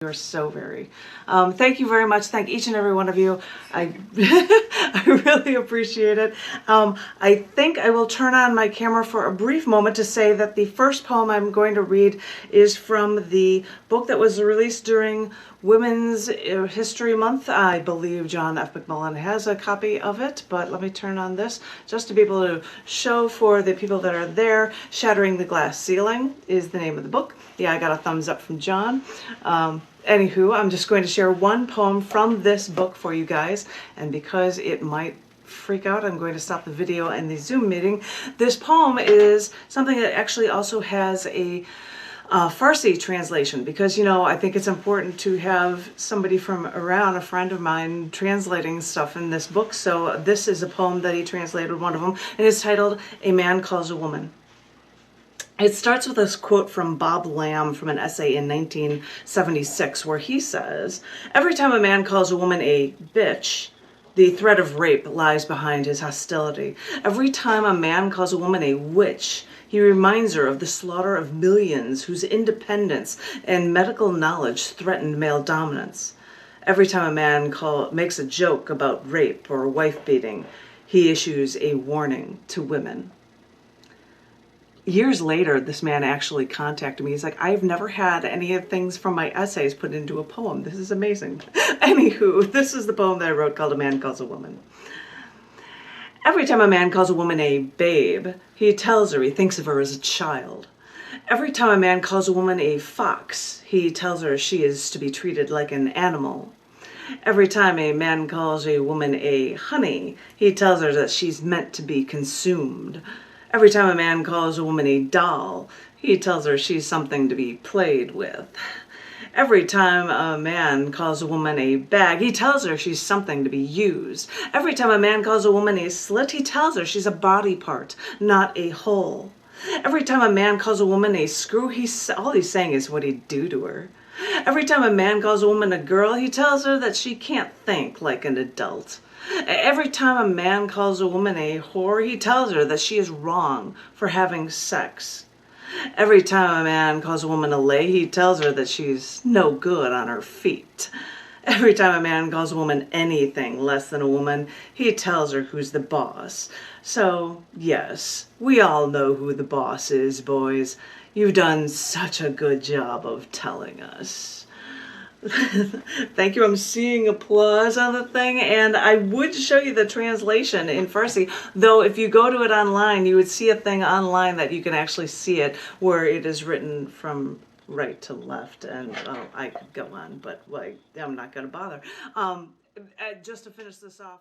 You're so very. Thank you very much. Thank each and every one of you. I I really appreciate it. I think I will turn on my camera for a brief moment to say that the first poem I'm going to read is from the book that was released during Women's History Month. I believe John F. McMullen has a copy of it, but let me turn on this just to be able to show for the people that are there. Shattering the Glass Ceiling is the name of the book. Yeah, I got a thumbs up from John. Anywho, I'm just going to share one poem from this book for you guys, and because it might freak out, I'm going to stop the video and the Zoom meeting. This poem is something that actually also has a Farsi translation, because, you know, I think it's important to have somebody from Iran, a friend of mine, translating stuff in this book. So this is a poem that he translated, one of them, and it's titled A Man Calls a Woman. It starts with this quote from Bob Lamb from an essay in 1976 where he says, "Every time a man calls a woman a bitch, the threat of rape lies behind his hostility. Every time a man calls a woman a witch, he reminds her of the slaughter of millions whose independence and medical knowledge threatened male dominance. Every time a man makes a joke about rape or wife beating, he issues a warning to women." Years later, this man actually contacted me. He's like, "I've never had any of the things from my essays put into a poem. This is amazing." Anywho, this is the poem that I wrote called A Man Calls a Woman. Every time a man calls a woman a babe, he tells her he thinks of her as a child. Every time a man calls a woman a fox, he tells her she is to be treated like an animal. Every time a man calls a woman a honey, he tells her that she's meant to be consumed. Every time a man calls a woman a doll, he tells her she's something to be played with. Every time a man calls a woman a bag, he tells her she's something to be used. Every time a man calls a woman a slit, he tells her she's a body part, not a whole. Every time a man calls a woman a screw, all he's saying is what he'd do to her. Every time a man calls a woman a girl, he tells her that she can't think like an adult. Every time a man calls a woman a whore, he tells her that she is wrong for having sex. Every time a man calls a woman a lay, he tells her that she's no good on her feet. Every time a man calls a woman anything less than a woman, he tells her who's the boss. So, yes, we all know who the boss is, boys. You've done such a good job of telling us. Thank you. I'm seeing applause on the thing, and I would show you the translation in Farsi, though if you go to it online, you would see a thing online that you can actually see it where it is written from right to left, and I could go on, but I'm not going to bother. Just to finish this off.